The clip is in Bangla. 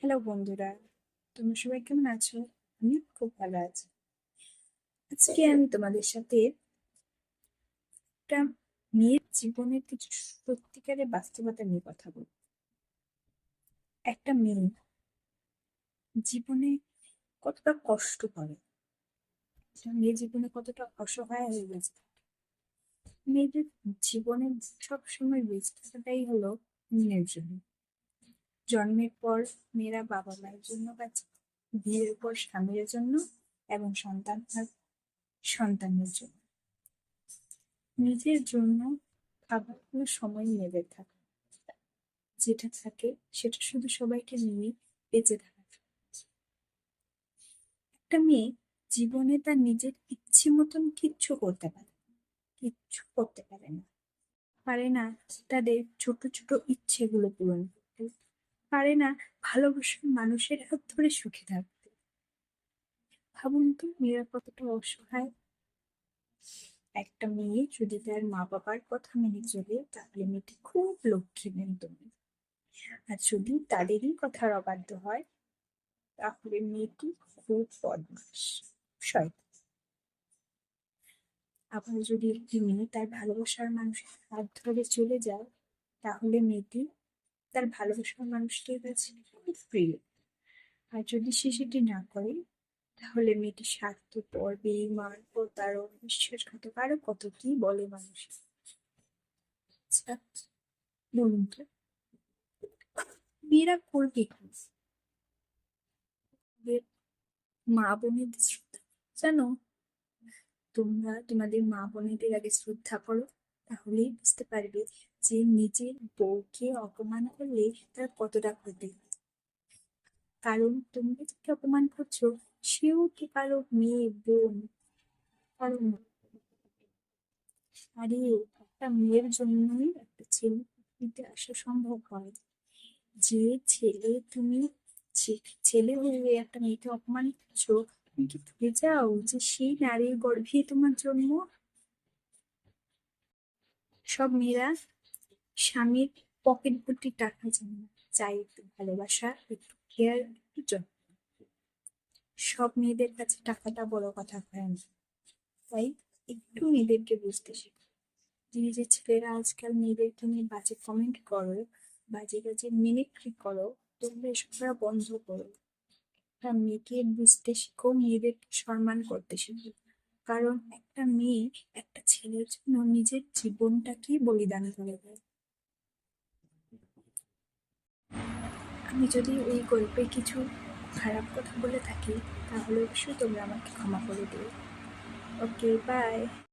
হ্যালো বন্ধুরা, তোমরা সবাই কেমন আছো? আমি খুব ভালো আছি। আজকে আমি তোমাদের সাথে একটা মেয়ের জীবনের কিছু সত্যিকারের বাস্তবতা নিয়ে কথা বলবো। একটা মেয়ে জীবনে কতটা কষ্ট করে, একটা মেয়ের জীবনে কতটা অসহায় হয়ে গেছে। মেয়েদের জীবনে সবসময় ব্যস্ততাটাই হলো মেয়ের জন্য। জন্মের পর মেয়েরা বাবা মায়ের জন্য বাঁচে, বিয়ের পর স্বামীর জন্য, এবং সন্তান আর সন্তানের জন্য। নিজের জন্য খাবার কোনো সময় নেবে থাকে, যেটা থাকে সেটা শুধু সবাইকে নিয়ে বেঁচে থাকা। একটা মেয়ে জীবনে তার নিজের ইচ্ছে মতন কিচ্ছু করতে পারে না। পারে না তাদের ছোট ছোট ইচ্ছেগুলো পূরণ করতে, পারে না ভালোবাসার মানুষের হাত ধরে সুখে থাকতে। ভাবুন তো মেয়েরা কতটা অসহায়। একটা মেয়ে যদি তার মা বাবার কথা মেনে চলে তাহলে মেয়েটি খুব লক্ষ্মী মেয়ে। আর যদি তাদেরই কথার অবাধ্য হয় তাহলে মেয়েটি খুব বদমাস, শয়তান। আবার যদি একটি মেয়ে তার ভালোবাসার মানুষের হাত ধরে চলে যায় তাহলে মেয়েটি তার ভালোবাসার মানুষটির কাছে খুব প্রিয়। আর যদি সে সেটি না করে তাহলে মেয়েটি স্বার্থপর, বেঈমান, প্রতারক, বিশ্বাসঘাতক, আরো কত কি বলে মানুষ। আচ্ছা, বলুন তো মেয়েরা করবে কি? ওদের মা বোনেদের শ্রদ্ধা, জানো, তোমরা তোমাদের মা বোনেদের আগে শ্রদ্ধা করো, তাহলেই বুঝতে পারবে যে নিজের বউকে অপমান করলে তার কতটা ক্ষতি হয়। কারণ তুমি যাকে অপমান করছো সেও তো কারো মেয়ে, বোন, কারো মা। আরে একটা মেয়ের জন্যই একটা ছেলে পৃথিবীতে আসা সম্ভব হয়। যে ছেলে তুমি ছেলে হয়ে একটা মেয়েকে অপমান করছো, তুমি কি ভুলে যাও যে সেই নারীর গর্ভে তোমার জন্ম? সব মেয়েরা স্বামীর পকেট ভর্তি টাকা চায় না, চাই একটু ভালোবাসা, একটু কেয়ার, একটু যত্ন। সব মেয়েদের কাছে টাকাটা বড় কথা হয় না। তাই একটু মেয়েদেরকে বুঝতে শেখো। যে ছেলেরা আজকাল মেয়েদেরকে নিয়ে বাজে কমেন্ট করো, বাজে বাজে মিমিক্রি করো, তোমরা এসব করা বন্ধ করো। একটা মেয়েকে বুঝতে শেখো, মেয়েদেরকে সম্মান করতে শেখো। কারণ একটা মেয়ে একটা ছেলের জন্য নিজের জীবনটাকেই বলিদান করে দেয়। আমি যদি এই গল্পে কিছু খারাপ কথা বলে থাকি তাহলে অবশ্যই তোমরা আমাকে ক্ষমা করে দিও। ওকে, বাই।